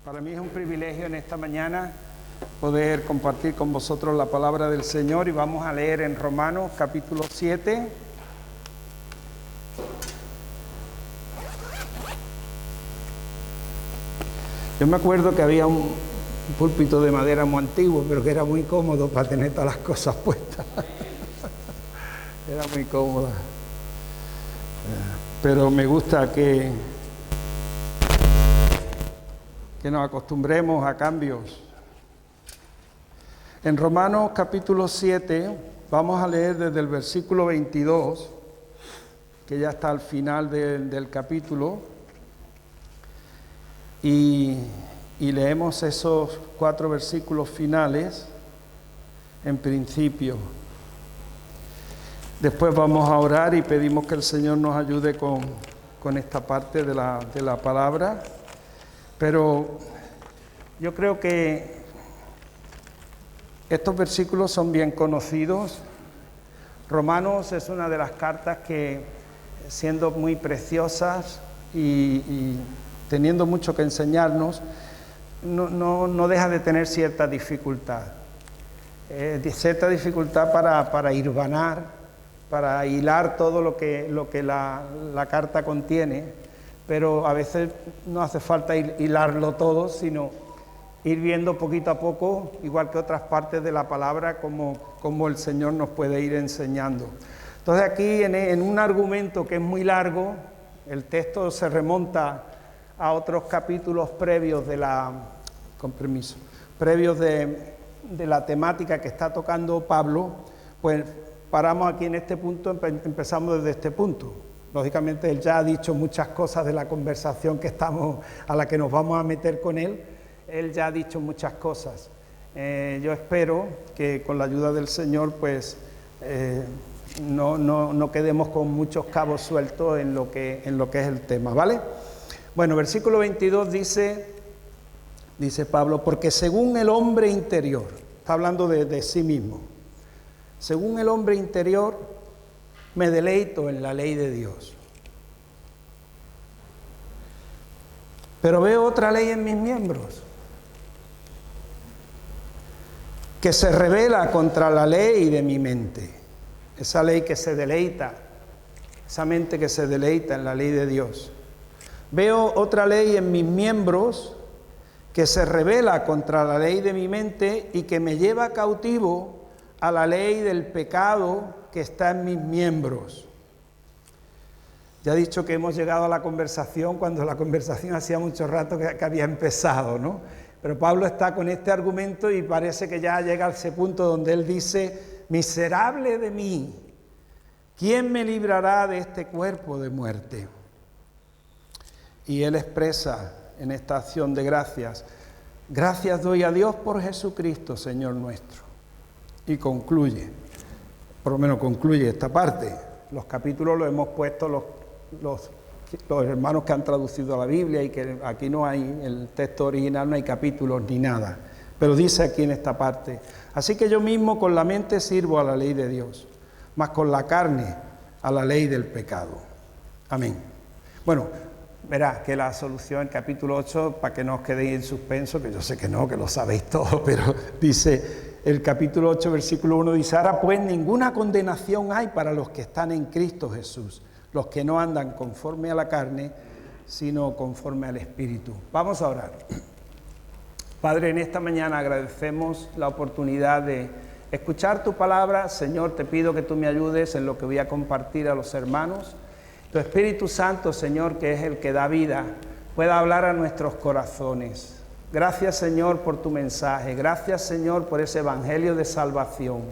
Para mí es un privilegio en esta mañana poder compartir con vosotros la palabra del Señor y vamos a leer en Romanos capítulo 7. Yo me acuerdo que había un púlpito de madera muy antiguo, pero que era muy cómodo para tener todas las cosas puestas. Era muy cómoda. Pero me gusta que nos acostumbremos a cambios. En Romanos capítulo 7 vamos a leer desde el versículo 22, que ya está al final del capítulo, y leemos esos 4 versículos finales en principio. Después vamos a orar y pedimos que el Señor nos ayude con esta parte de la palabra. Pero yo creo que estos versículos son bien conocidos. Romanos es una de las cartas que, siendo muy preciosas y teniendo mucho que enseñarnos, no deja de tener cierta dificultad. Cierta dificultad para hilvanar, para hilar todo lo que la carta contiene. Pero a veces no hace falta hilarlo todo, sino ir viendo poquito a poco, igual que otras partes de la palabra, como el Señor nos puede ir enseñando. Entonces aquí, en un argumento que es muy largo, el texto se remonta a otros capítulos previos de la temática que está tocando Pablo, pues paramos aquí en este punto, empezamos desde este punto. Lógicamente él ya ha dicho muchas cosas de la conversación a la que nos vamos a meter con él. Él ya ha dicho muchas cosas. Yo espero que con la ayuda del Señor pues no quedemos con muchos cabos sueltos en lo que es el tema, ¿vale? Bueno, versículo 22 dice Pablo, porque según el hombre interior, está hablando de sí mismo, según el hombre interior, me deleito en la ley de Dios. Pero veo otra ley en mis miembros, que se rebela contra la ley de mi mente. Esa ley que se deleita, esa mente que se deleita en la ley de Dios. Veo otra ley en mis miembros que se rebela contra la ley de mi mente y que me lleva cautivo a la ley del pecado que está en mis miembros. Ya he dicho que hemos llegado a la conversación cuando la conversación hacía mucho rato que había empezado, ¿no? Pero Pablo está con este argumento y parece que ya llega a ese punto donde él dice: miserable de mí, ¿quién me librará de este cuerpo de muerte? Y él expresa en esta acción de gracias: gracias doy a Dios por Jesucristo, Señor nuestro. Y concluye, por lo menos concluye esta parte. Los capítulos los hemos puesto los hermanos que han traducido la Biblia, y que aquí no hay, el texto original no hay capítulos ni nada, pero dice aquí en esta parte: así que yo mismo con la mente sirvo a la ley de Dios, mas con la carne a la ley del pecado. Amén. Bueno, verá que la solución, el capítulo 8, para que no os quedéis en suspenso, que yo sé que no, que lo sabéis todo, pero dice el capítulo 8, versículo 1, dice: ahora pues ninguna condenación hay para los que están en Cristo Jesús, los que no andan conforme a la carne, sino conforme al Espíritu. Vamos a orar. Padre, en esta mañana agradecemos la oportunidad de escuchar tu palabra. Señor, te pido que tú me ayudes en lo que voy a compartir a los hermanos. Tu Espíritu Santo, Señor, que es el que da vida, pueda hablar a nuestros corazones. Gracias, Señor, por tu mensaje. Gracias, Señor, por ese evangelio de salvación.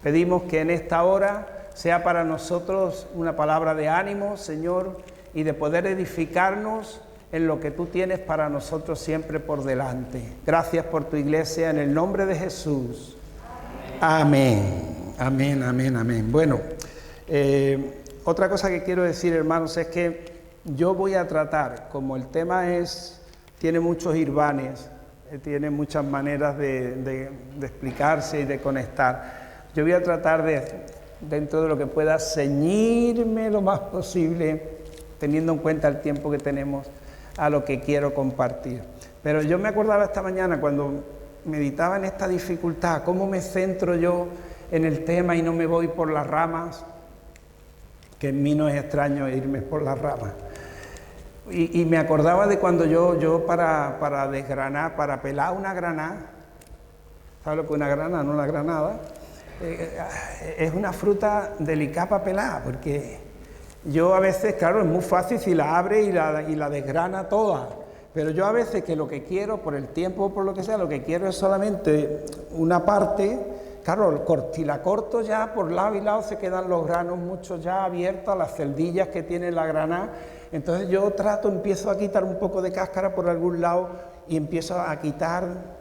Pedimos que en esta hora sea para nosotros una palabra de ánimo, Señor, y de poder edificarnos en lo que tú tienes para nosotros siempre por delante. Gracias por tu iglesia, en el nombre de Jesús. Amén. Amén, amén, amén. Bueno, otra cosa que quiero decir, hermanos, es que yo voy a tratar, como el tema tiene muchos irvanes, tiene muchas maneras de explicarse y de conectar. Yo voy a tratar dentro de lo que pueda, ceñirme lo más posible, teniendo en cuenta el tiempo que tenemos, a lo que quiero compartir. Pero yo me acordaba esta mañana cuando meditaba en esta dificultad, cómo me centro yo en el tema y no me voy por las ramas, que en mí no es extraño irme por las ramas. Y me acordaba de cuando yo para desgranar, para pelar una granada, ¿sabes lo que es una granada? No una granada. Es una fruta delicada para pelar, porque yo a veces, claro, es muy fácil si la abre y la desgrana toda, pero yo a veces que lo que quiero, por el tiempo o por lo que sea, lo que quiero es solamente una parte, claro, si la corto ya por lado y lado se quedan los granos muchos ya abiertos a las celdillas que tiene la granada. Entonces yo empiezo a quitar un poco de cáscara por algún lado y empiezo a quitar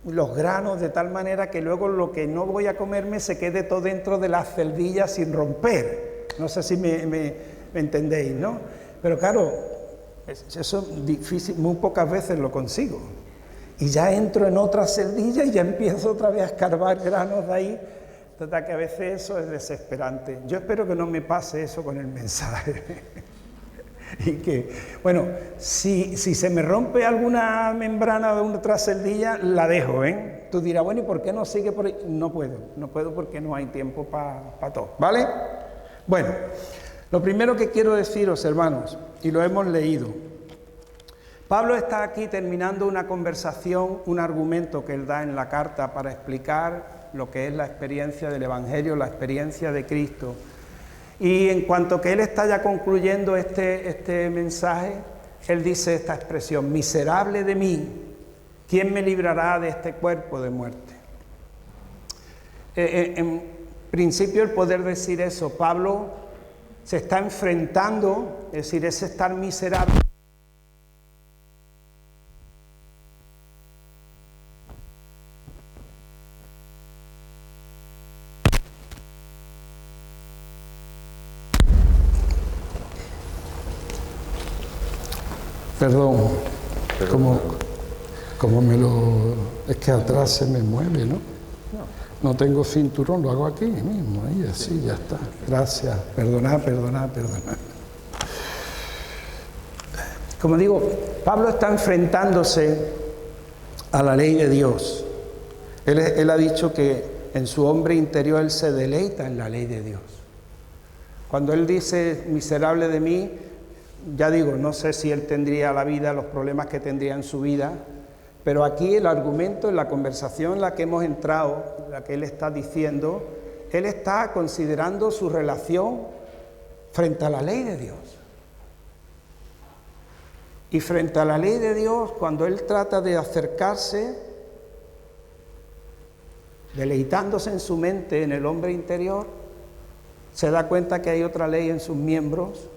los granos de tal manera que luego lo que no voy a comerme se quede todo dentro de las celdillas sin romper. No sé si me entendéis, ¿no? Pero claro, eso es difícil, muy pocas veces lo consigo. Y ya entro en otra celdilla y ya empiezo otra vez a escarbar granos de ahí. Total que a veces eso es desesperante. Yo espero que no me pase eso con el mensaje. Y que, bueno, si se me rompe alguna membrana de una otra celdilla, la dejo, ¿eh? Tú dirás, bueno, ¿y por qué no sigue por ahí? No puedo porque no hay tiempo para todo, ¿vale? Bueno, lo primero que quiero deciros, hermanos, y lo hemos leído, Pablo está aquí terminando una conversación, un argumento que él da en la carta para explicar lo que es la experiencia del Evangelio, la experiencia de Cristo. Y en cuanto que él está ya concluyendo este mensaje, él dice esta expresión: miserable de mí, ¿quién me librará de este cuerpo de muerte? En principio, el poder decir eso, Pablo se está enfrentando, es decir, ese estar miserable. Perdón, como me lo... es que atrás se me mueve, ¿no? No tengo cinturón, lo hago aquí mismo, ahí así, ya está. Gracias, perdonad. Como digo, Pablo está enfrentándose a la ley de Dios. Él ha dicho que en su hombre interior él se deleita en la ley de Dios. Cuando él dice miserable de mí, ya digo, no sé si él tendría la vida, los problemas que tendría en su vida, pero aquí el argumento, en la conversación en la que hemos entrado, la que él está diciendo, él está considerando su relación frente a la ley de Dios. Y frente a la ley de Dios, cuando él trata de acercarse, deleitándose en su mente, en el hombre interior, se da cuenta que hay otra ley en sus miembros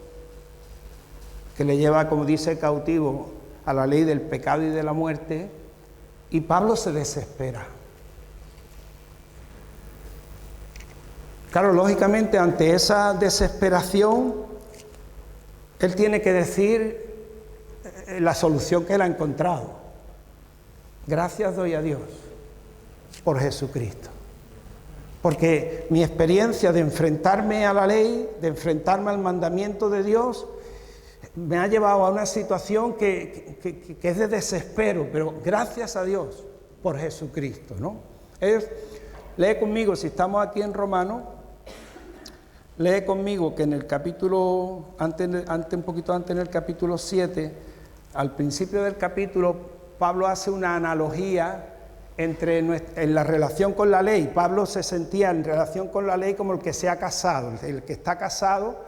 que le lleva, como dice, cautivo a la ley del pecado y de la muerte, y Pablo se desespera. Claro, lógicamente, ante esa desesperación, él tiene que decir la solución que él ha encontrado. Gracias doy a Dios por Jesucristo. Porque mi experiencia de enfrentarme a la ley, de enfrentarme al mandamiento de Dios, me ha llevado a una situación que es de desespero, pero gracias a Dios por Jesucristo, ¿no? Lee conmigo, si estamos aquí en Romanos, lee conmigo que en el capítulo, un poquito antes, en el capítulo 7, al principio del capítulo, Pablo hace una analogía en la relación con la ley. Pablo se sentía en relación con la ley como el que se ha casado, el que está casado,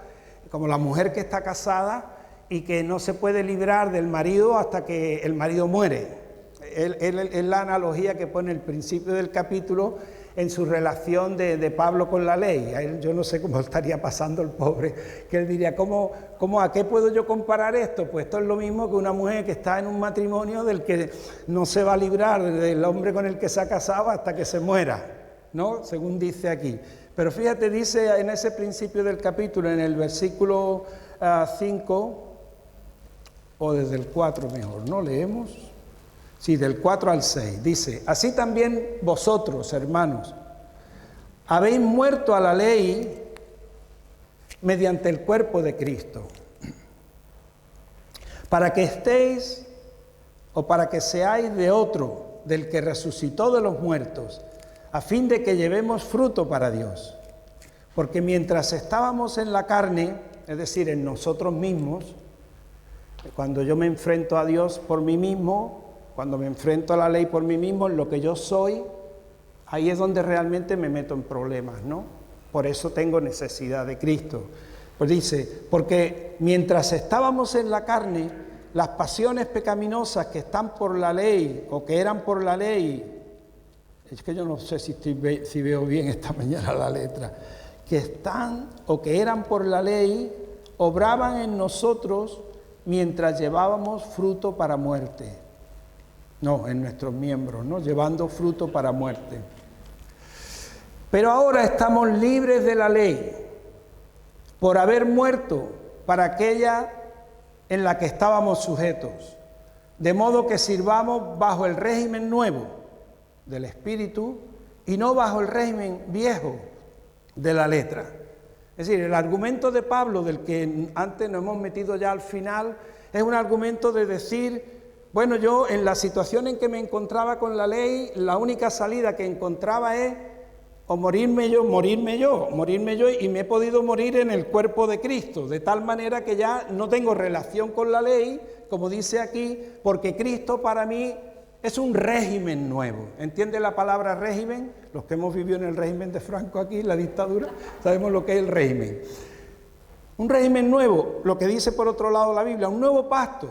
como la mujer que está casada y que no se puede librar del marido hasta que el marido muere. Es la analogía que pone el principio del capítulo en su relación de Pablo con la ley. Yo no sé cómo estaría pasando el pobre, que él diría, ¿a qué puedo yo comparar esto? Pues esto es lo mismo que una mujer que está en un matrimonio del que no se va a librar del hombre con el que se ha casado hasta que se muera, ¿no? Según dice aquí. Pero fíjate, dice en ese principio del capítulo, en el versículo 5, o desde el 4 mejor, ¿no? Leemos. Sí, del 4 al 6, dice, así también vosotros, hermanos, habéis muerto a la ley mediante el cuerpo de Cristo, para que estéis o para que seáis de otro, del que resucitó de los muertos, a fin de que llevemos fruto para Dios. Porque mientras estábamos en la carne, es decir, en nosotros mismos, cuando yo me enfrento a Dios por mí mismo, cuando me enfrento a la ley por mí mismo, en lo que yo soy, ahí es donde realmente me meto en problemas, ¿no? Por eso tengo necesidad de Cristo. Pues dice, porque mientras estábamos en la carne, las pasiones pecaminosas que están por la ley o que eran por la ley, es que yo no sé si veo bien esta mañana la letra, que están o que eran por la ley, obraban en nosotros mientras llevábamos fruto para muerte. No, en nuestros miembros, ¿no? Llevando fruto para muerte. Pero ahora estamos libres de la ley, por haber muerto para aquella en la que estábamos sujetos, de modo que sirvamos bajo el régimen nuevo del Espíritu y no bajo el régimen viejo de la letra. Es decir, el argumento de Pablo, del que antes nos hemos metido ya al final, es un argumento de decir, bueno, yo en la situación en que me encontraba con la ley, la única salida que encontraba es o morirme yo, y me he podido morir en el cuerpo de Cristo, de tal manera que ya no tengo relación con la ley, como dice aquí, porque Cristo para mí es un régimen nuevo. ¿Entiende la palabra régimen? Los que hemos vivido en el régimen de Franco aquí, la dictadura, sabemos lo que es el régimen. Un régimen nuevo, lo que dice por otro lado la Biblia, un nuevo pacto.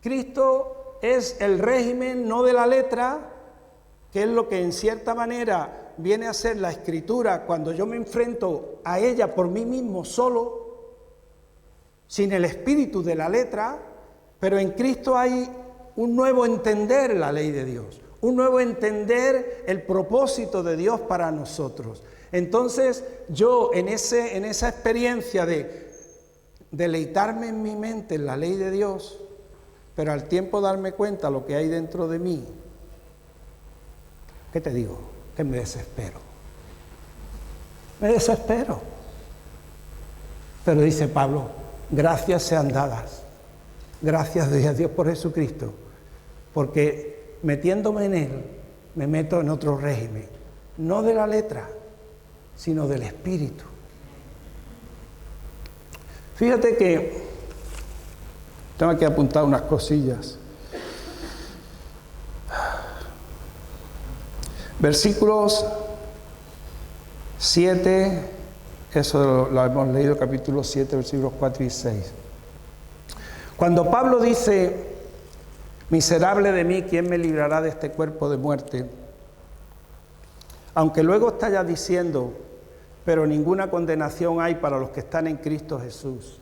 Cristo es el régimen no de la letra, que es lo que en cierta manera viene a ser la Escritura cuando yo me enfrento a ella por mí mismo solo, sin el espíritu de la letra, pero en Cristo hay un nuevo entender la ley de Dios, un nuevo entender el propósito de Dios para nosotros. Entonces yo en esa experiencia de deleitarme en mi mente en la ley de Dios, pero al tiempo darme cuenta lo que hay dentro de mí, ¿qué te digo? Que me desespero. Me desespero. Pero dice Pablo, gracias sean dadas. Gracias doy a Dios por Jesucristo. Porque metiéndome en Él, me meto en otro régimen. No de la letra, sino del Espíritu. Fíjate que tengo aquí apuntado unas cosillas. Versículos 7, eso lo hemos leído, capítulo 7, versículos 4 y 6. Cuando Pablo dice, miserable de mí, ¿quién me librará de este cuerpo de muerte? Aunque luego está ya diciendo, pero ninguna condenación hay para los que están en Cristo Jesús.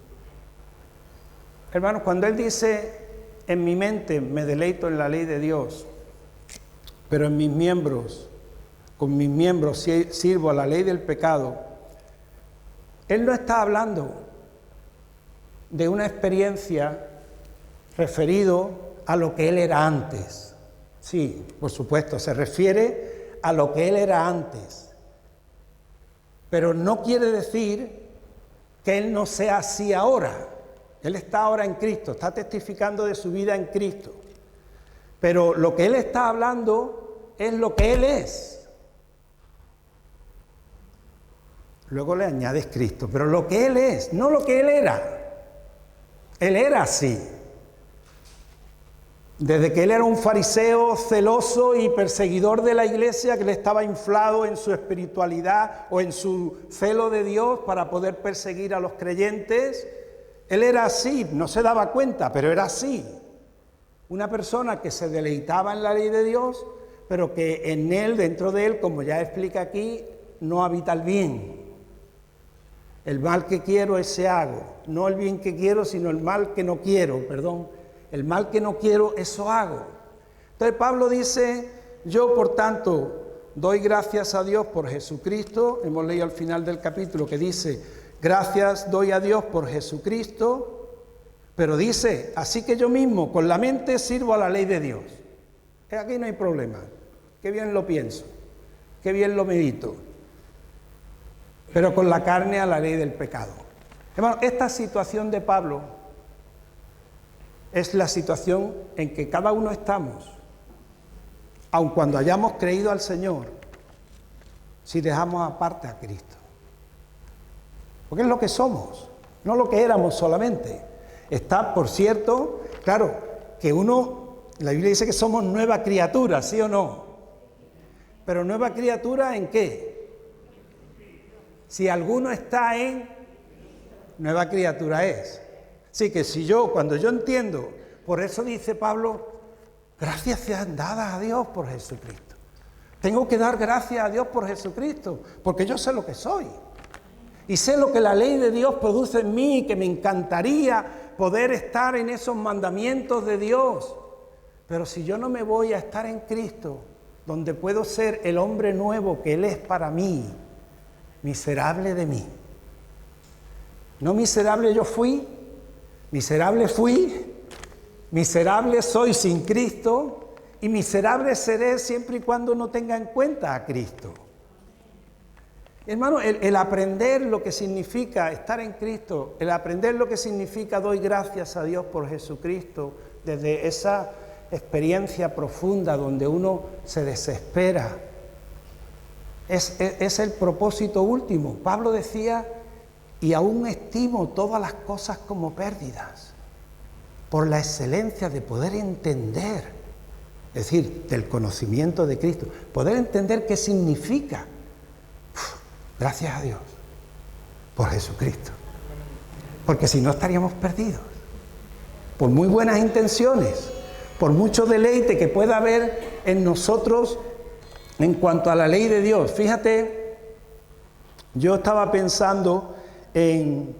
Hermanos, cuando él dice, en mi mente me deleito en la ley de Dios, pero en mis miembros, con mis miembros sirvo a la ley del pecado, él no está hablando de una experiencia referido a lo que él era antes. Sí, por supuesto, se refiere a lo que él era antes, pero no quiere decir que él no sea así ahora. Él está ahora en Cristo, está testificando de su vida en Cristo. Pero lo que él está hablando es lo que él es. Luego le añades Cristo, pero lo que él es, no lo que él era. Él era así. Desde que él era un fariseo celoso y perseguidor de la iglesia, que le estaba inflado en su espiritualidad o en su celo de Dios para poder perseguir a los creyentes, él era así, no se daba cuenta, pero era así. Una persona que se deleitaba en la ley de Dios, pero que en él, dentro de él, como ya explica aquí, no habita el bien. El mal que quiero, ese hago. No el bien que quiero, sino el mal que no quiero, perdón. El mal que no quiero, eso hago. Entonces Pablo dice, yo por tanto doy gracias a Dios por Jesucristo. Hemos leído al final del capítulo que dice, gracias doy a Dios por Jesucristo. Pero dice, así que yo mismo con la mente sirvo a la ley de Dios. Aquí no hay problema. Qué bien lo pienso. Qué bien lo medito. Pero con la carne a la ley del pecado. Hermano, esta situación de Pablo es la situación en que cada uno estamos, aun cuando hayamos creído al Señor, si dejamos aparte a Cristo. Porque es lo que somos, no lo que éramos solamente. Está, por cierto, claro, que la Biblia dice que somos nueva criatura, ¿sí o no? Pero nueva criatura ¿en qué? Si alguno está en, nueva criatura es. Así que cuando yo entiendo, por eso dice Pablo, gracias sean dadas a Dios por Jesucristo. Tengo que dar gracias a Dios por Jesucristo, porque yo sé lo que soy. Y sé lo que la ley de Dios produce en mí, que me encantaría poder estar en esos mandamientos de Dios. Pero si yo no me voy a estar en Cristo, donde puedo ser el hombre nuevo que Él es para mí, miserable de mí. No miserable yo fui, miserable fui, miserable soy sin Cristo y miserable seré siempre y cuando no tenga en cuenta a Cristo. Hermano, el aprender lo que significa estar en Cristo, el aprender lo que significa doy gracias a Dios por Jesucristo, desde esa experiencia profunda donde uno se desespera, es el propósito último. Pablo decía, y aún estimo todas las cosas como pérdidas, por la excelencia de poder entender, es decir, del conocimiento de Cristo, poder entender qué significa. Gracias a Dios por Jesucristo, porque si no estaríamos perdidos, por muy buenas intenciones, por mucho deleite que pueda haber en nosotros en cuanto a la ley de Dios. Fíjate, yo estaba pensando en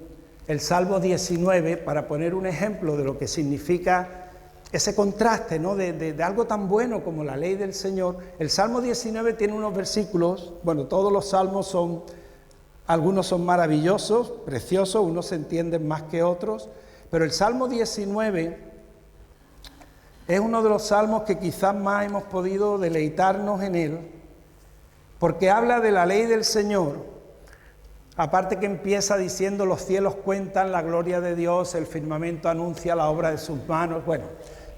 el Salmo 19 para poner un ejemplo de lo que significa ese contraste, ¿no? de algo tan bueno como la ley del Señor. El Salmo 19 tiene unos versículos, bueno, todos los salmos algunos son maravillosos, preciosos, unos se entienden más que otros, pero el Salmo 19 es uno de los salmos que quizás más hemos podido deleitarnos en él, porque habla de la ley del Señor. Aparte que empieza diciendo, los cielos cuentan la gloria de Dios, el firmamento anuncia la obra de sus manos. Bueno,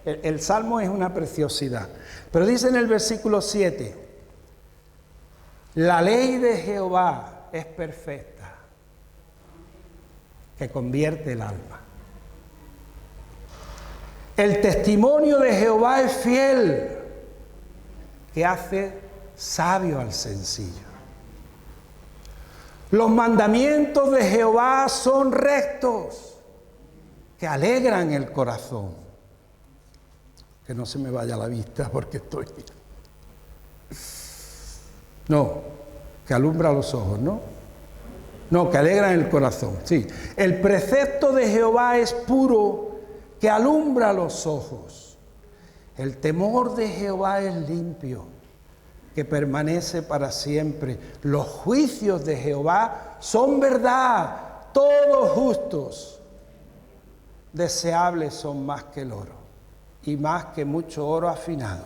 el salmo es una preciosidad. Pero dice en el versículo 7, la ley de Jehová es perfecta, que convierte el alma. El testimonio de Jehová es fiel, que hace sabio al sencillo. Los mandamientos de Jehová son rectos, que alegran el corazón. Que no se me vaya la vista porque estoy... No, que alumbra los ojos, ¿no? No, que alegran el corazón, sí. El precepto de Jehová es puro, que alumbra los ojos. El temor de Jehová es limpio, que permanece para siempre. Los juicios de Jehová son verdad, todos justos. Deseables son más que el oro, y más que mucho oro afinado,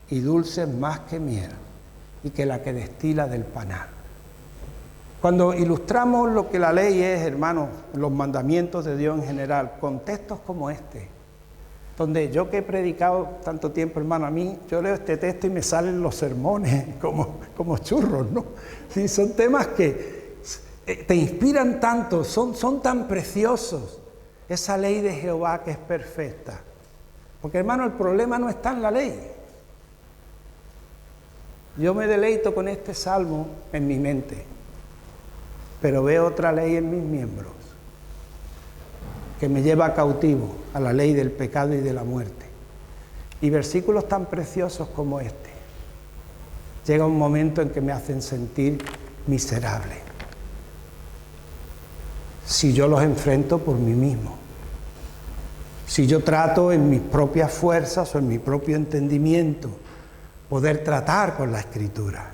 y dulces más que miel, y que la que destila del panal. Cuando ilustramos lo que la ley es, hermanos, los mandamientos de Dios en general, con textos como este, donde yo que he predicado tanto tiempo, hermano, a mí, yo leo este texto y me salen los sermones como churros, ¿no? Sí, son temas que te inspiran tanto, son tan preciosos. Esa ley de Jehová que es perfecta. Porque, hermano, el problema no está en la ley. Yo me deleito con este salmo en mi mente, pero veo otra ley en mis miembros que me lleva cautivo a la ley del pecado y de la muerte. Y versículos tan preciosos como este, llega un momento en que me hacen sentir miserable, si yo los enfrento por mí mismo, si yo trato en mis propias fuerzas o en mi propio entendimiento poder tratar con la Escritura.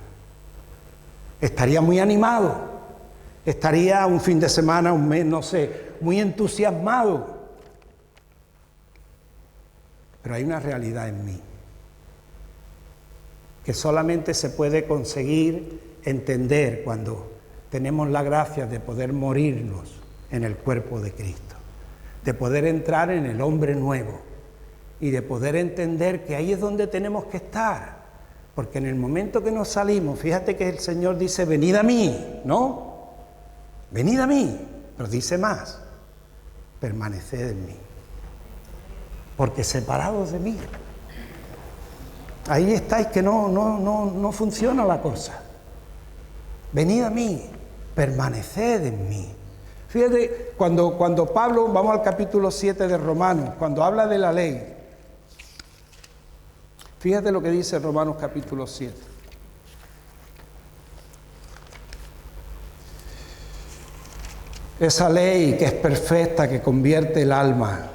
Estaría muy animado, estaría un fin de semana, un mes, no sé, muy entusiasmado. Pero hay una realidad en mí que solamente se puede conseguir entender cuando tenemos la gracia de poder morirnos en el cuerpo de Cristo, de poder entrar en el hombre nuevo, y de poder entender que ahí es donde tenemos que estar. Porque en el momento que nos salimos, fíjate que el Señor dice, venid a mí, ¿no? Venid a mí, pero dice más, permaneced en mí. Porque separados de mí, ahí estáis que no funciona la cosa. Venid a mí, permaneced en mí. Fíjate, cuando Pablo, vamos al capítulo 7 de Romanos, cuando habla de la ley, fíjate lo que dice Romanos capítulo 7. Esa ley que es perfecta, que convierte el alma.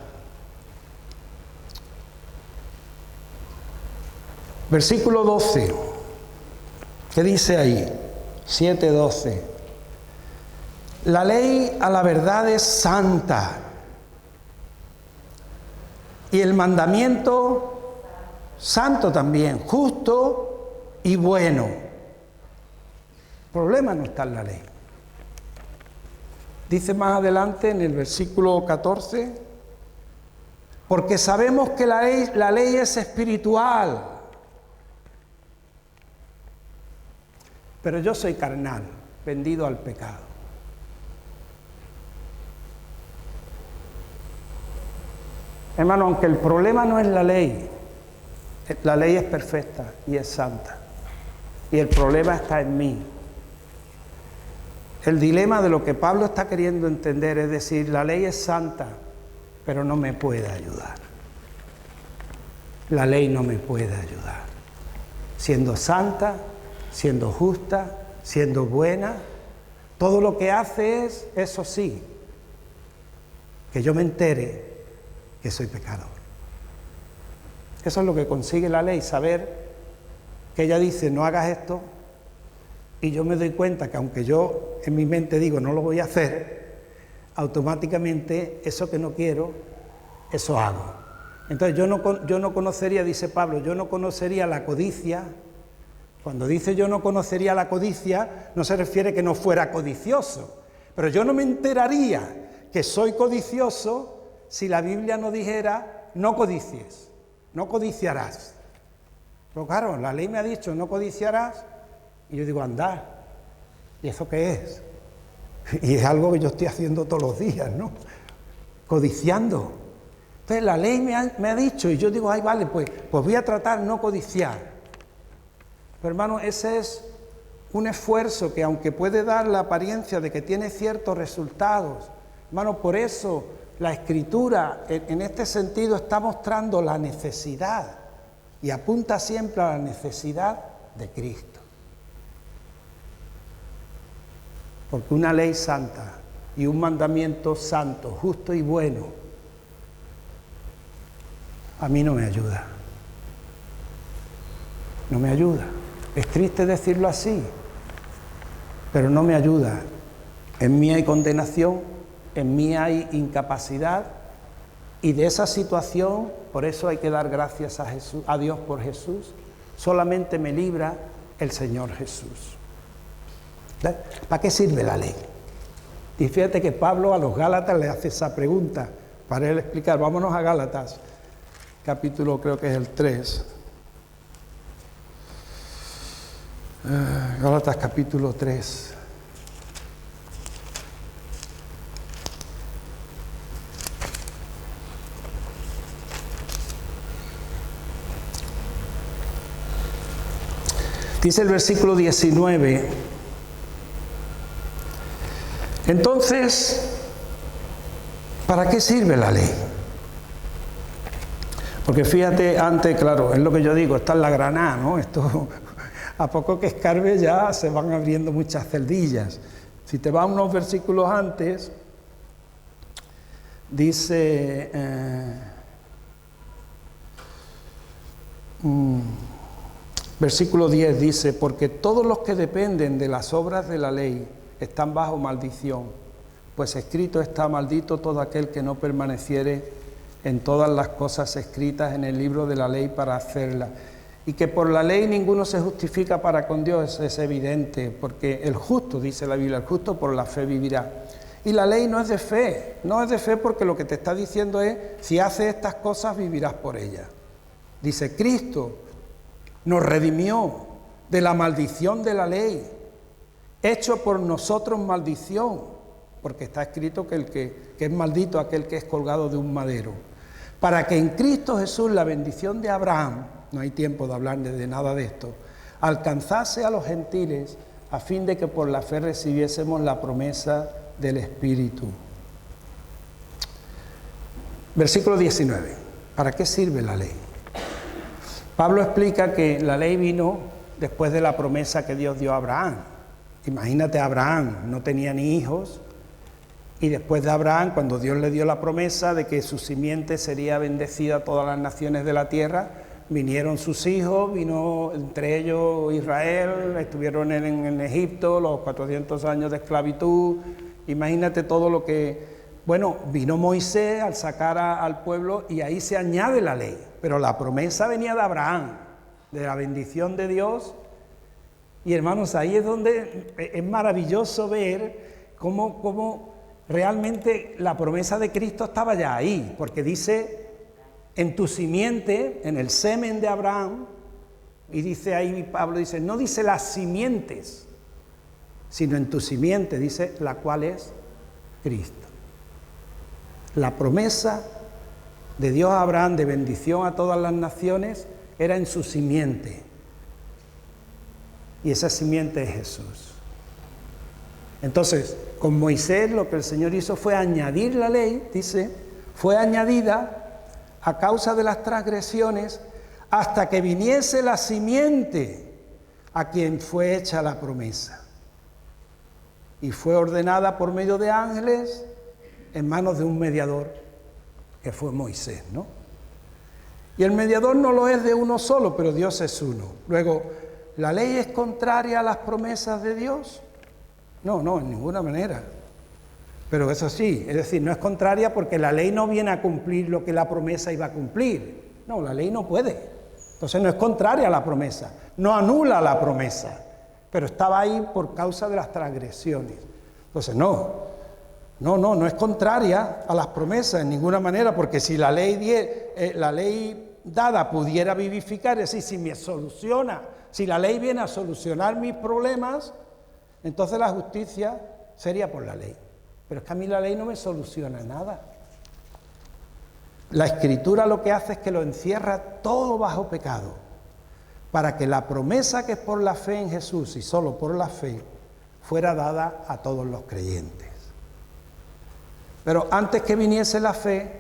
Versículo 12. ¿Qué dice ahí? 7:12. La ley a la verdad es santa. Y el mandamiento santo también, justo y bueno. El problema no está en la ley. Dice más adelante en el versículo 14, porque sabemos que la ley es espiritual, pero yo soy carnal, vendido al pecado. Hermano, aunque el problema no es la ley es perfecta y es santa, y el problema está en mí. El dilema de lo que Pablo está queriendo entender es decir, la ley es santa, pero no me puede ayudar. La ley no me puede ayudar. Siendo santa, siendo justa, siendo buena, todo lo que hace es, eso sí, que yo me entere que soy pecador. Eso es lo que consigue la ley, saber que ella dice no hagas esto y yo me doy cuenta que aunque yo en mi mente digo no lo voy a hacer, automáticamente eso que no quiero, eso hago. Entonces yo no conocería, dice Pablo, yo no conocería la codicia. Cuando dice yo no conocería la codicia, no se refiere que no fuera codicioso, pero yo no me enteraría que soy codicioso si la Biblia no dijera no codicies, no codiciarás. Pero claro, la ley me ha dicho no codiciarás y yo digo andad, ¿y eso qué es? Y es algo que yo estoy haciendo todos los días, ¿no? Codiciando. Entonces la ley me ha dicho y yo digo, ay vale, pues voy a tratar no codiciar. Pero hermano, ese es un esfuerzo que aunque puede dar la apariencia de que tiene ciertos resultados, hermano, por eso la Escritura en este sentido está mostrando la necesidad y apunta siempre a la necesidad de Cristo. Porque una ley santa y un mandamiento santo, justo y bueno, a mí no me ayuda. No me ayuda. Es triste decirlo así, pero no me ayuda. En mí hay condenación, en mí hay incapacidad, y de esa situación, por eso hay que dar gracias a Jesús, a Dios por Jesús. Solamente me libra el Señor Jesús. ¿Para qué sirve la ley? Y fíjate que Pablo a los Gálatas le hace esa pregunta para él explicar. Vámonos a Gálatas, capítulo creo que es el 3. Gálatas capítulo 3. Dice el versículo 19. Entonces, ¿para qué sirve la ley? Porque fíjate, antes, claro, es lo que yo digo, está en la granada, ¿no? Esto, a poco que escarbe ya se van abriendo muchas celdillas. Si te vas unos versículos antes, dice... versículo 10 dice, porque todos los que dependen de las obras de la ley están bajo maldición, pues escrito está: maldito todo aquel que no permaneciere en todas las cosas escritas en el libro de la ley para hacerlas. Y que por la ley ninguno se justifica para con Dios, es evidente, porque el justo, dice la Biblia, el justo por la fe vivirá. Y la ley no es de fe, no es de fe porque lo que te está diciendo es, si haces estas cosas vivirás por ellas. Dice, Cristo nos redimió de la maldición de la ley, hecho por nosotros maldición, porque está escrito que es maldito aquel que es colgado de un madero, para que en Cristo Jesús la bendición de Abraham, no hay tiempo de hablar de nada de esto, alcanzase a los gentiles a fin de que por la fe recibiésemos la promesa del Espíritu. Versículo 19. ¿Para qué sirve la ley? Pablo explica que la ley vino después de la promesa que Dios dio a Abraham. Imagínate, Abraham no tenía ni hijos, y después de Abraham, cuando Dios le dio la promesa de que su simiente sería bendecida a todas las naciones de la tierra, vinieron sus hijos, vino entre ellos Israel, estuvieron en Egipto, los 400 años de esclavitud. Imagínate todo lo que... Bueno, vino Moisés al sacar al pueblo y ahí se añade la ley. Pero la promesa venía de Abraham, de la bendición de Dios. Y hermanos, ahí es donde es maravilloso ver cómo realmente la promesa de Cristo estaba ya ahí. Porque dice, en tu simiente, en el semen de Abraham, y dice ahí, Pablo dice, no dice las simientes, sino en tu simiente, dice, la cual es Cristo. La promesa de Dios a Abraham de bendición a todas las naciones era en su simiente. Y esa simiente es Jesús. Entonces, con Moisés lo que el Señor hizo fue añadir la ley, dice, fue añadida a causa de las transgresiones hasta que viniese la simiente a quien fue hecha la promesa. Y fue ordenada por medio de ángeles en manos de un mediador, que fue Moisés, ¿no? Y el mediador no lo es de uno solo, pero Dios es uno. Luego, ¿la ley es contraria a las promesas de Dios? No, en ninguna manera. Pero eso sí, es decir, no es contraria porque la ley no viene a cumplir lo que la promesa iba a cumplir. No, la ley no puede. Entonces no es contraria a la promesa, no anula la promesa, pero estaba ahí por causa de las transgresiones. Entonces no es contraria a las promesas en ninguna manera, porque si la ley dada pudiera vivificar, es decir, si me soluciona, si la ley viene a solucionar mis problemas, entonces la justicia sería por la ley. Pero es que a mí la ley no me soluciona nada. La Escritura lo que hace es que lo encierra todo bajo pecado, para que la promesa que es por la fe en Jesús y solo por la fe fuera dada a todos los creyentes. Pero antes que viniese la fe,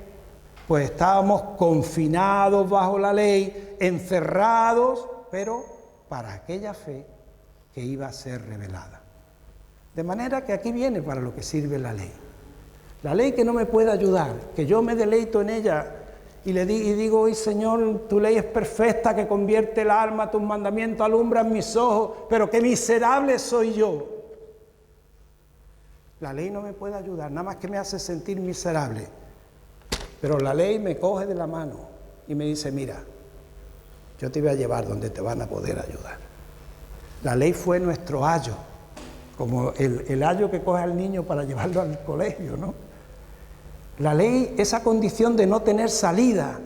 pues estábamos confinados bajo la ley, encerrados, pero para aquella fe que iba a ser revelada. De manera que aquí viene para lo que sirve la ley. La ley que no me puede ayudar, que yo me deleito en ella y digo, hoy Señor, tu ley es perfecta, que convierte el alma, tus mandamientos alumbran mis ojos, pero qué miserable soy yo. La ley no me puede ayudar, nada más que me hace sentir miserable. Pero la ley me coge de la mano y me dice, mira, yo te voy a llevar donde te van a poder ayudar. La ley fue nuestro ayo, como el ayo que coge al niño para llevarlo al colegio, ¿no? La ley, esa condición de no tener salida,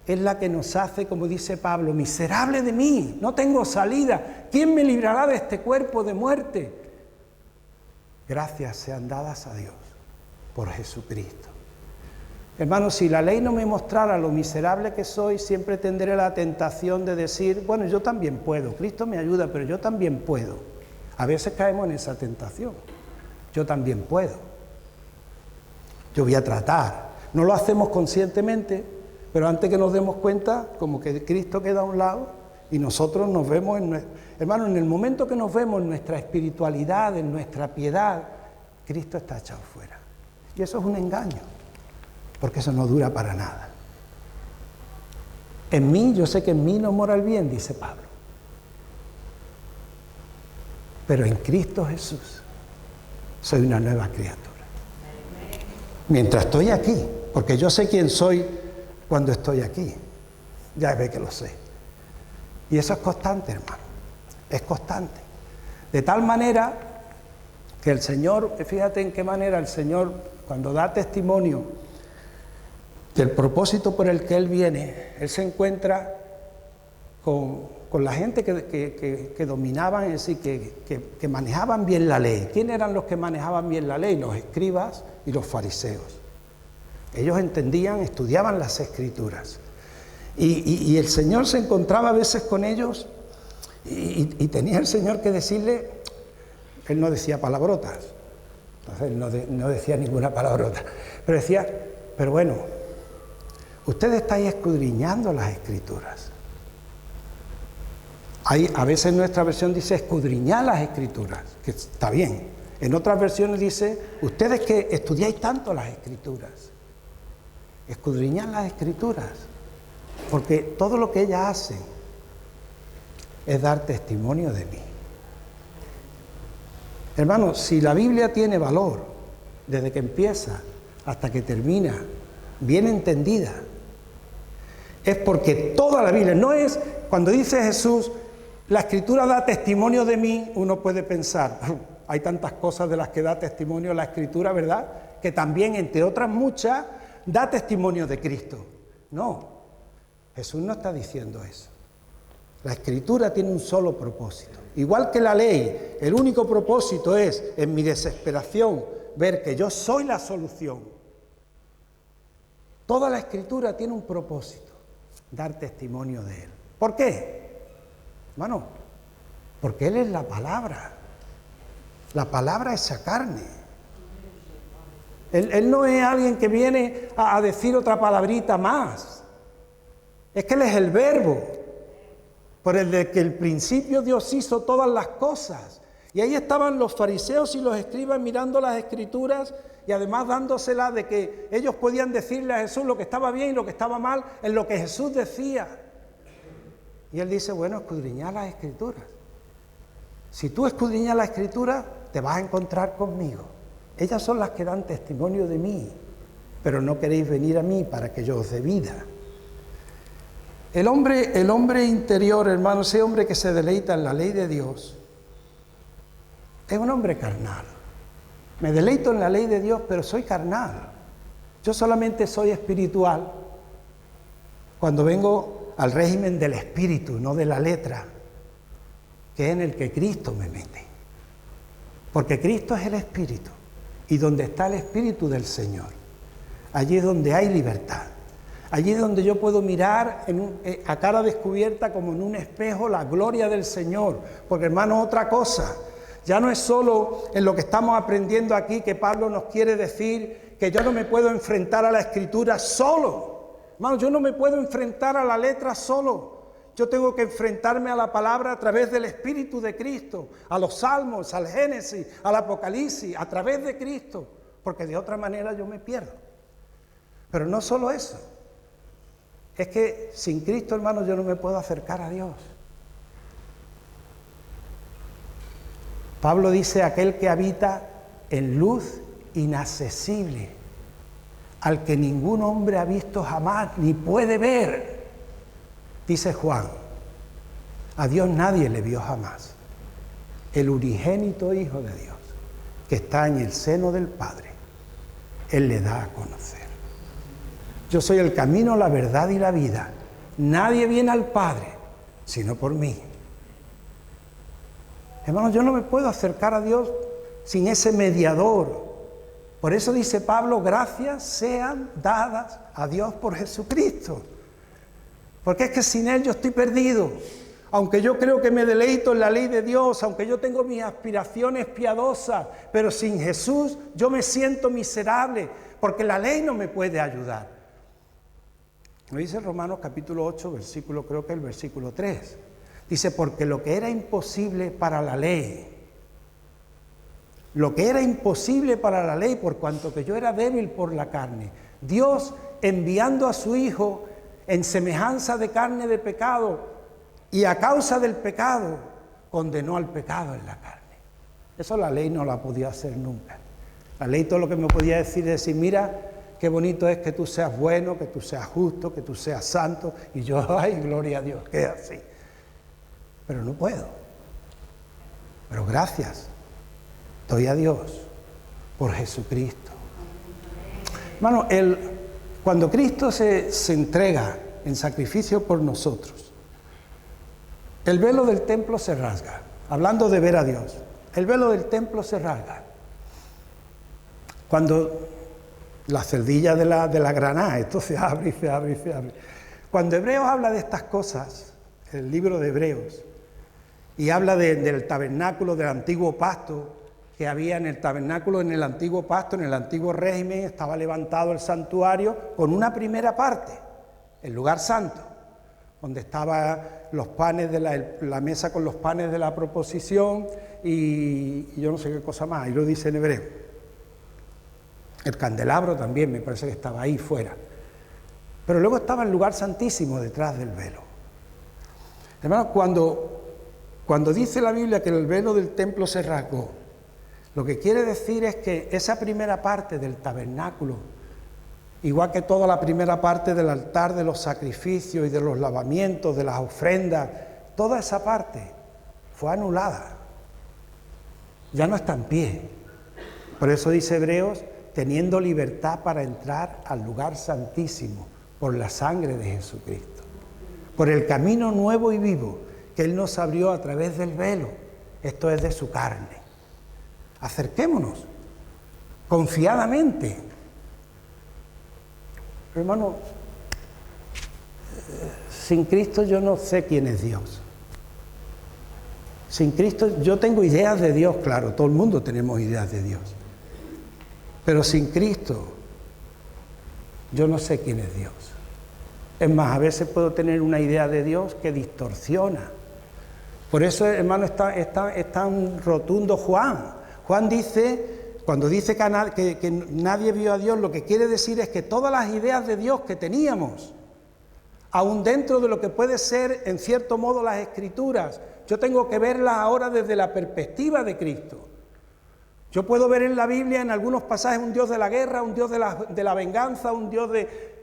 es la que nos hace, como dice Pablo, miserable de mí, no tengo salida. ¿Quién me librará de este cuerpo de muerte? Gracias sean dadas a Dios por Jesucristo. Hermanos, si la ley no me mostrara lo miserable que soy, siempre tendré la tentación de decir, bueno, yo también puedo, Cristo me ayuda, pero yo también puedo. A veces caemos en esa tentación. Yo también puedo. Yo voy a tratar. No lo hacemos conscientemente, pero antes que nos demos cuenta, como que Cristo queda a un lado y nosotros nos vemos, hermano, en el momento que nos vemos en nuestra espiritualidad, en nuestra piedad, Cristo está echado fuera. Y eso es un engaño, porque eso no dura para nada. En mí, yo sé que en mí no mora el bien, dice Pablo. Pero en Cristo Jesús soy una nueva criatura. Mientras estoy aquí, porque yo sé quién soy cuando estoy aquí. Ya ve que lo sé. Y eso es constante, hermano. Es constante. De tal manera que el Señor, fíjate en qué manera el Señor, cuando da testimonio del propósito por el que Él viene, Él se encuentra con la gente que dominaban, es decir, que manejaban bien la ley. ¿Quién eran los que manejaban bien la ley? Los escribas y los fariseos. Ellos entendían, estudiaban las Escrituras. Y el Señor se encontraba a veces con ellos y tenía el Señor que decirle, Él no decía palabrotas, entonces no decía ninguna palabrota, pero decía, pero bueno, ustedes estáis escudriñando las Escrituras. A veces nuestra versión dice escudriñar las Escrituras, que está bien. En otras versiones dice, ustedes que estudiáis tanto las Escrituras, escudriñad las Escrituras, porque todo lo que ellas hacen es dar testimonio de mí. Hermanos, si la Biblia tiene valor, desde que empieza hasta que termina, bien entendida, es porque toda la Biblia, no es cuando dice Jesús, la Escritura da testimonio de mí, uno puede pensar, hay tantas cosas de las que da testimonio la Escritura, ¿verdad? Que también, entre otras muchas, da testimonio de Cristo. No, Jesús no está diciendo eso. La Escritura tiene un solo propósito. Igual que la ley, el único propósito es, en mi desesperación, ver que yo soy la solución. Toda la Escritura tiene un propósito, dar testimonio de Él. ¿Por qué? Hermano, porque Él es la palabra. La palabra hecha carne. Él no es alguien que viene a decir otra palabrita más. Es que Él es el verbo, por el de que el principio Dios hizo todas las cosas. Y ahí estaban los fariseos y los escribas mirando las Escrituras y además dándoselas de que ellos podían decirle a Jesús lo que estaba bien y lo que estaba mal en lo que Jesús decía. Y Él dice, bueno, escudriñad las Escrituras. Si tú escudriñas la Escritura, te vas a encontrar conmigo. Ellas son las que dan testimonio de mí, pero no queréis venir a mí para que yo os dé vida. El hombre interior, hermano, ese hombre que se deleita en la ley de Dios, es un hombre carnal. Me deleito en la ley de Dios, pero soy carnal. Yo solamente soy espiritual cuando vengo al régimen del espíritu, no de la letra, que es en el que Cristo me mete. Porque Cristo es el espíritu, y donde está el espíritu del Señor, allí es donde hay libertad. Allí es donde yo puedo mirar a cara descubierta como en un espejo la gloria del Señor. Porque, hermano, otra cosa, ya no es solo en lo que estamos aprendiendo aquí que Pablo nos quiere decir que yo no me puedo enfrentar a la Escritura solo. Hermano, yo no me puedo enfrentar a la letra solo. Yo tengo que enfrentarme a la palabra a través del Espíritu de Cristo, a los Salmos, al Génesis, al Apocalipsis, a través de Cristo, porque de otra manera yo me pierdo. Pero no solo eso. Es que sin Cristo, hermano, yo no me puedo acercar a Dios. Pablo dice, aquel que habita en luz inaccesible, al que ningún hombre ha visto jamás ni puede ver. Dice Juan, a Dios nadie le vio jamás. El unigénito Hijo de Dios, que está en el seno del Padre, Él le da a conocer. Yo soy el camino, la verdad y la vida. Nadie viene al Padre, sino por mí. Hermanos, yo no me puedo acercar a Dios sin ese mediador. Por eso dice Pablo, gracias sean dadas a Dios por Jesucristo. Porque es que sin Él yo estoy perdido. Aunque yo creo que me deleito en la ley de Dios, aunque yo tengo mis aspiraciones piadosas, pero sin Jesús yo me siento miserable, porque la ley no me puede ayudar. Lo dice Romanos capítulo 8, versículo, creo que el versículo 3. Dice, porque lo que era imposible para la ley, por cuanto que yo era débil por la carne, Dios enviando a su Hijo en semejanza de carne de pecado, y a causa del pecado, condenó al pecado en la carne. Eso la ley no la podía hacer nunca. La ley todo lo que me podía decir es decir, mira, qué bonito es que tú seas bueno, que tú seas justo, que tú seas santo, y yo, ay, gloria a Dios, que es así. Pero no puedo. Pero gracias doy a Dios por Jesucristo. Hermano, cuando Cristo se entrega en sacrificio por nosotros, el velo del templo se rasga. Hablando de ver a Dios, el velo del templo se rasga. Cuando la celdilla de la granada, esto se abre y se abre y se abre. Cuando Hebreos habla de estas cosas, el libro de Hebreos, y habla del tabernáculo del antiguo pacto que había en el tabernáculo, en el antiguo pacto, en el antiguo régimen, estaba levantado el santuario con una primera parte, el lugar santo, donde estaban los panes de la mesa con los panes de la proposición y yo no sé qué cosa más, ahí lo dice en hebreo. El candelabro también me parece que estaba ahí fuera. Pero luego estaba el lugar santísimo detrás del velo. Hermanos, cuando dice la Biblia que el velo del templo se rasgó, lo que quiere decir es que esa primera parte del tabernáculo, igual que toda la primera parte del altar de los sacrificios y de los lavamientos, de las ofrendas, toda esa parte fue anulada. Ya no está en pie. Por eso dice Hebreos, teniendo libertad para entrar al lugar santísimo por la sangre de Jesucristo, por el camino nuevo y vivo que Él nos abrió a través del velo, esto es de su carne. Acerquémonos confiadamente. Hermano, sin Cristo yo no sé quién es Dios. Sin Cristo yo tengo ideas de Dios, claro, todo el mundo tenemos ideas de Dios. Pero sin Cristo yo no sé quién es Dios. Es más, a veces puedo tener una idea de Dios que distorsiona. Por eso, hermano, es tan rotundo Juan. Juan dice, cuando dice que nadie vio a Dios, lo que quiere decir es que todas las ideas de Dios que teníamos, aún dentro de lo que puede ser, en cierto modo, las Escrituras, yo tengo que verlas ahora desde la perspectiva de Cristo. Yo puedo ver en la Biblia, en algunos pasajes, un Dios de la guerra, un Dios de la venganza, un Dios de...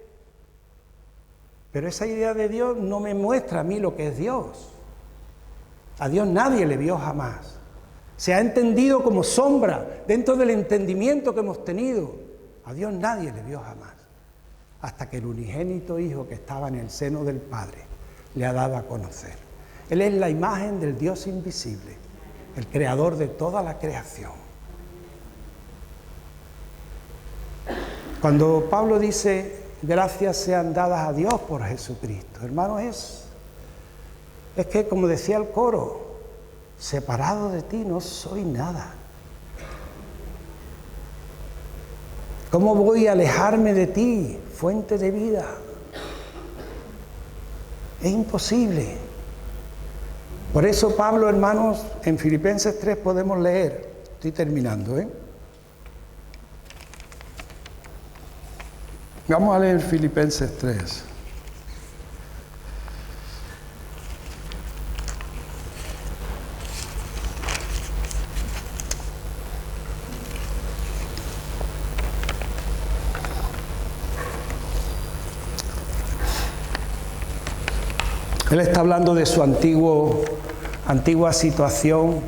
Pero esa idea de Dios no me muestra a mí lo que es Dios. A Dios nadie le vio jamás. Se ha entendido como sombra dentro del entendimiento que hemos tenido. A Dios nadie le vio jamás. Hasta que el unigénito Hijo que estaba en el seno del Padre le ha dado a conocer. Él es la imagen del Dios invisible, el creador de toda la creación. Cuando Pablo dice, gracias sean dadas a Dios por Jesucristo, hermano, es que, como decía el coro, separado de ti no soy nada. ¿Cómo voy a alejarme de ti, fuente de vida? Es imposible. Por eso Pablo, hermanos, en Filipenses 3 podemos leer, estoy terminando, Vamos a leer Filipenses 3. Él está hablando de su antigua situación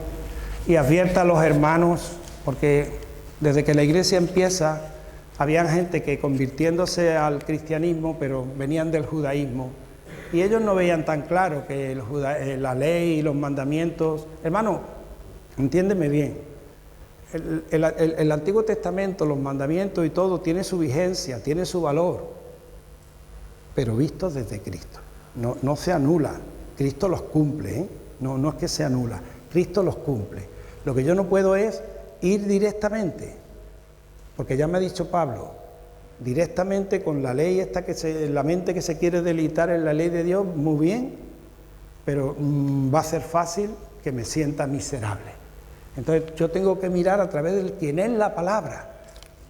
y advierte a los hermanos, porque desde que la iglesia empieza, había gente que convirtiéndose al cristianismo, pero venían del judaísmo, y ellos no veían tan claro que la ley y los mandamientos. Hermano, entiéndeme bien, el Antiguo Testamento, los mandamientos y todo, tiene su vigencia, tiene su valor, pero vistos desde Cristo. No se anula, Cristo los cumple, no es que se anula, Cristo los cumple. Lo que yo no puedo es ir directamente, porque ya me ha dicho Pablo, directamente con la ley esta la mente que se quiere deleitar en la ley de Dios, muy bien, pero va a ser fácil que me sienta miserable. Entonces yo tengo que mirar a través de quien es la palabra.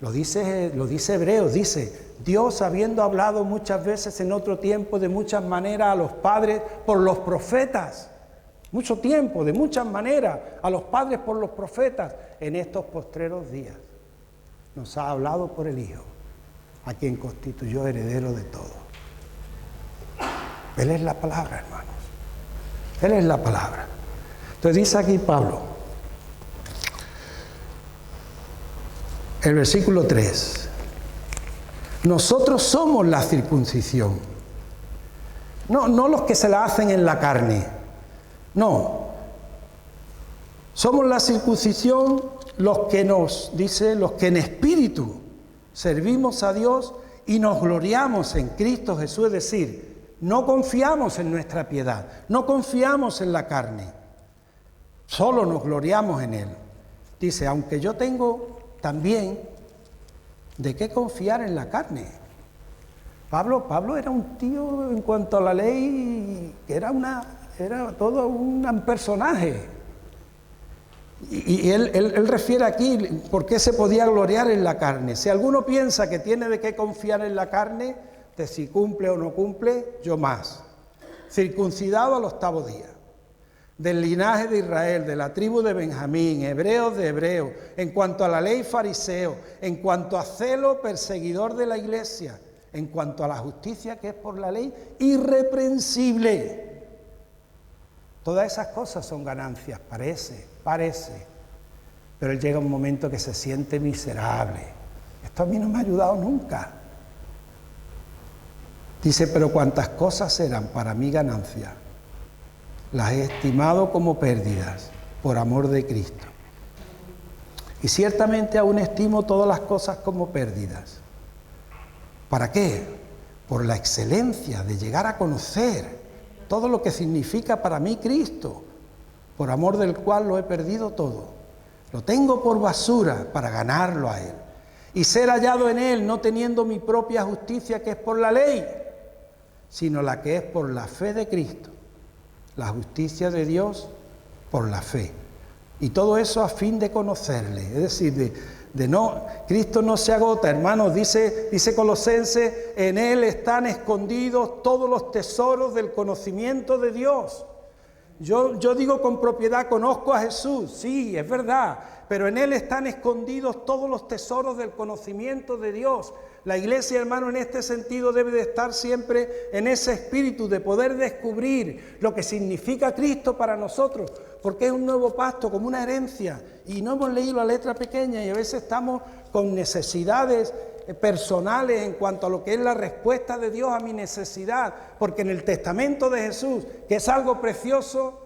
Lo dice Hebreos, dice, Dios habiendo hablado muchas veces en otro tiempo de muchas maneras a los padres por los profetas, mucho tiempo, de muchas maneras, a los padres por los profetas, en estos postreros días nos ha hablado por el Hijo, a quien constituyó heredero de todo. Él es la palabra, hermanos. Él es la palabra. Entonces dice aquí Pablo, el versículo 3. Nosotros somos la circuncisión. No los que se la hacen en la carne. No. Somos la circuncisión los que los que en espíritu servimos a Dios y nos gloriamos en Cristo Jesús, es decir, no confiamos en nuestra piedad, no confiamos en la carne, solo nos gloriamos en Él. Dice, aunque yo tengo también de qué confiar en la carne. Pablo era un tío en cuanto a la ley, era todo un personaje. Y él refiere aquí por qué se podía gloriar en la carne. Si alguno piensa que tiene de qué confiar en la carne, de si cumple o no cumple, yo más. Circuncidado al 8º día, del linaje de Israel, de la tribu de Benjamín, hebreos de hebreos, en cuanto a la ley fariseo, en cuanto a celo perseguidor de la iglesia, en cuanto a la justicia que es por la ley, irreprensible. Todas esas cosas son ganancias, parece, pero él llega un momento que se siente miserable. Esto a mí no me ha ayudado nunca. Dice, pero cuantas cosas eran para mí ganancia, las he estimado como pérdidas por amor de Cristo. Y ciertamente aún estimo todas las cosas como pérdidas. ¿Para qué? Por la excelencia de llegar a conocer todo lo que significa para mí Cristo, por amor del cual lo he perdido todo. Lo tengo por basura para ganarlo a Él y ser hallado en Él, no teniendo mi propia justicia que es por la ley, sino la que es por la fe de Cristo, la justicia de Dios por la fe. Y todo eso a fin de conocerle, es decir, Cristo no se agota, hermanos, dice Colosenses, en Él están escondidos todos los tesoros del conocimiento de Dios. Yo digo con propiedad, conozco a Jesús, sí, es verdad, pero en Él están escondidos todos los tesoros del conocimiento de Dios. La iglesia, hermano, en este sentido debe de estar siempre en ese espíritu de poder descubrir lo que significa Cristo para nosotros, porque es un nuevo pacto, como una herencia, y no hemos leído la letra pequeña y a veces estamos con necesidades personales en cuanto a lo que es la respuesta de Dios a mi necesidad, porque en el testamento de Jesús, que es algo precioso,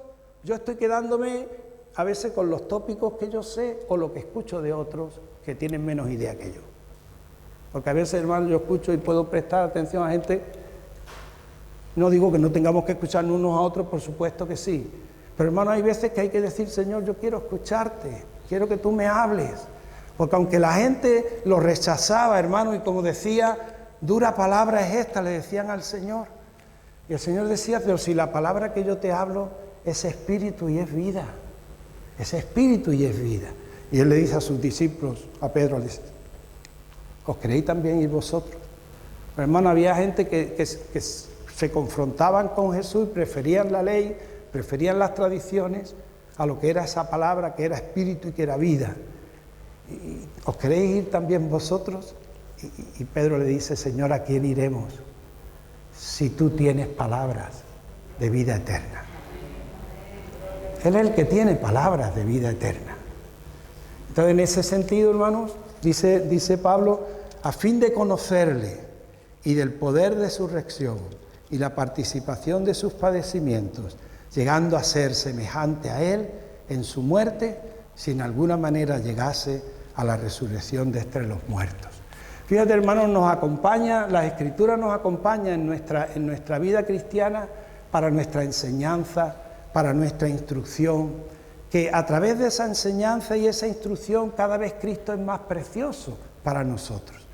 yo estoy quedándome a veces con los tópicos que yo sé o lo que escucho de otros que tienen menos idea que yo. Porque a veces, hermano, yo escucho y puedo prestar atención a gente, no digo que no tengamos que escucharnos unos a otros, por supuesto que sí, pero hermano, hay veces que hay que decir, Señor, yo quiero escucharte, quiero que tú me hables. Porque aunque la gente lo rechazaba, hermano, y como decía, dura palabra es esta, le decían al Señor. Y el Señor decía, pero si la palabra que yo te hablo es espíritu y es vida. Es espíritu y es vida. Y Él le dice a sus discípulos, a Pedro, le dice, ¿os queréis también ir vosotros? Pero hermano, había gente que se confrontaban con Jesús y preferían la ley, preferían las tradiciones a lo que era esa palabra, que era espíritu y que era vida. ¿Os queréis ir también vosotros? Y Pedro le dice, Señor, ¿a quién iremos si tú tienes palabras de vida eterna? Él es el que tiene palabras de vida eterna. Entonces, en ese sentido, hermanos, dice Pablo, a fin de conocerle y del poder de su resurrección y la participación de sus padecimientos, llegando a ser semejante a Él en su muerte, si en alguna manera llegase a la resurrección de entre los muertos. Fíjate, hermanos, nos acompaña, las Escrituras nos acompañan en nuestra vida cristiana para nuestra enseñanza, para nuestra instrucción, que a través de esa enseñanza y esa instrucción cada vez Cristo es más precioso para nosotros.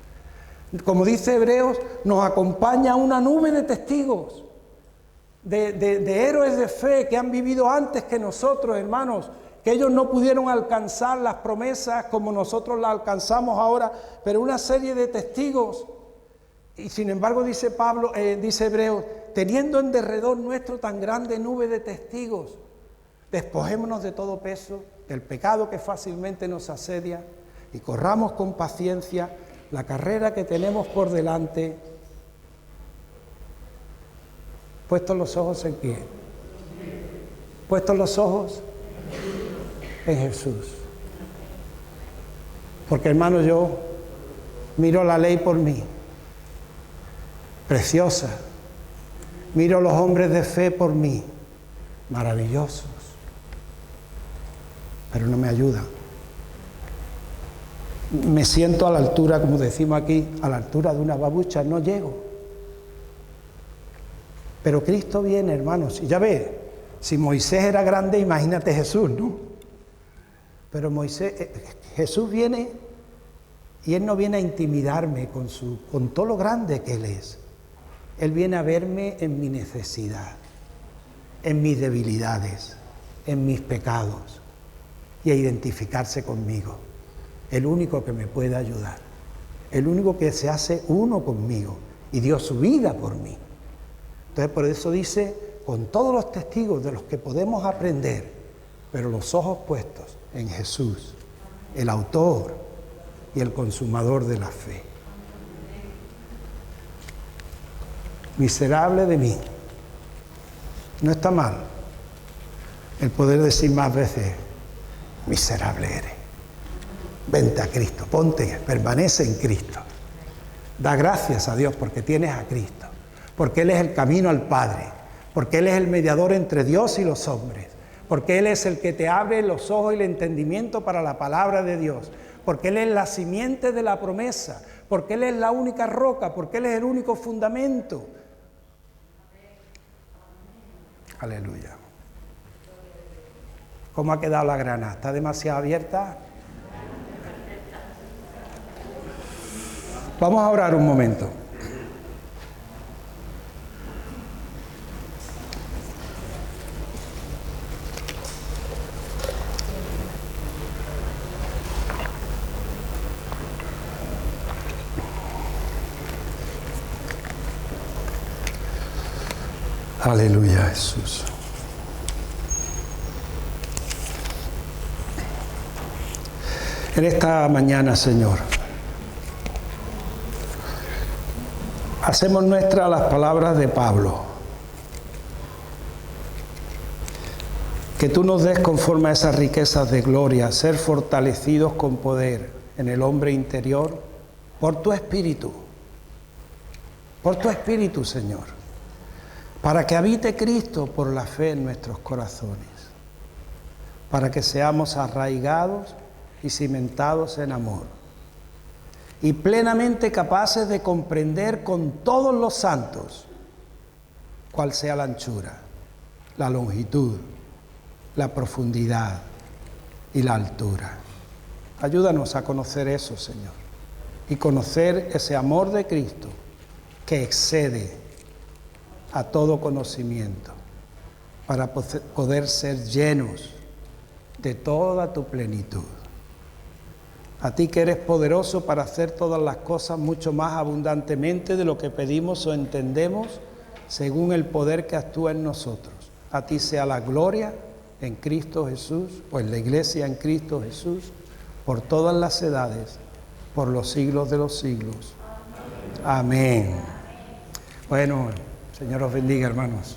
Como dice Hebreos, nos acompaña una nube de testigos, de héroes de fe que han vivido antes que nosotros, hermanos, que ellos no pudieron alcanzar las promesas como nosotros las alcanzamos ahora, pero una serie de testigos. Y sin embargo, dice Hebreos, teniendo en derredor nuestro tan grande nube de testigos, despojémonos de todo peso, del pecado que fácilmente nos asedia, y corramos con paciencia la carrera que tenemos por delante, puestos los ojos en quién, puestos los ojos en Jesús. Porque hermano, yo miro la ley por mí, preciosa. Miro los hombres de fe por mí, maravillosos. Pero no me ayudan. Me siento a la altura, como decimos aquí, a la altura de una babucha, no llego. Pero Cristo viene, hermanos, y ya ve, si Moisés era grande, imagínate Jesús, ¿no? Pero Jesús viene y Él no viene a intimidarme con todo lo grande que Él es. Él viene a verme en mi necesidad, en mis debilidades, en mis pecados y a identificarse conmigo. El único que me puede ayudar, el único que se hace uno conmigo y dio su vida por mí. Entonces por eso dice, con todos los testigos de los que podemos aprender, pero los ojos puestos en Jesús, el autor y el consumador de la fe. Miserable de mí. No está mal el poder decir más veces, miserable eres. Vente a Cristo, ponte, permanece en Cristo. Da gracias a Dios porque tienes a Cristo, porque Él es el camino al Padre, porque Él es el mediador entre Dios y los hombres, porque Él es el que te abre los ojos y el entendimiento para la palabra de Dios, porque Él es la simiente de la promesa, porque Él es la única roca, porque Él es el único fundamento. Aleluya. ¿Cómo ha quedado la granada? ¿Está demasiado abierta? Vamos a orar un momento. Aleluya, Jesús. En esta mañana, Señor, hacemos nuestras las palabras de Pablo. Que tú nos des conforme a esas riquezas de gloria, ser fortalecidos con poder en el hombre interior por tu Espíritu, Señor. Para que habite Cristo por la fe en nuestros corazones, para que seamos arraigados y cimentados en amor, y plenamente capaces de comprender con todos los santos cuál sea la anchura, la longitud, la profundidad y la altura. Ayúdanos a conocer eso, Señor, y conocer ese amor de Cristo que excede a todo conocimiento, para poder ser llenos de toda tu plenitud. A ti que eres poderoso para hacer todas las cosas mucho más abundantemente de lo que pedimos o entendemos, según el poder que actúa en nosotros. A ti sea la gloria en Cristo Jesús, o en la iglesia en Cristo Jesús, por todas las edades, por los siglos de los siglos. Amén. Bueno, Señor os bendiga, hermanos.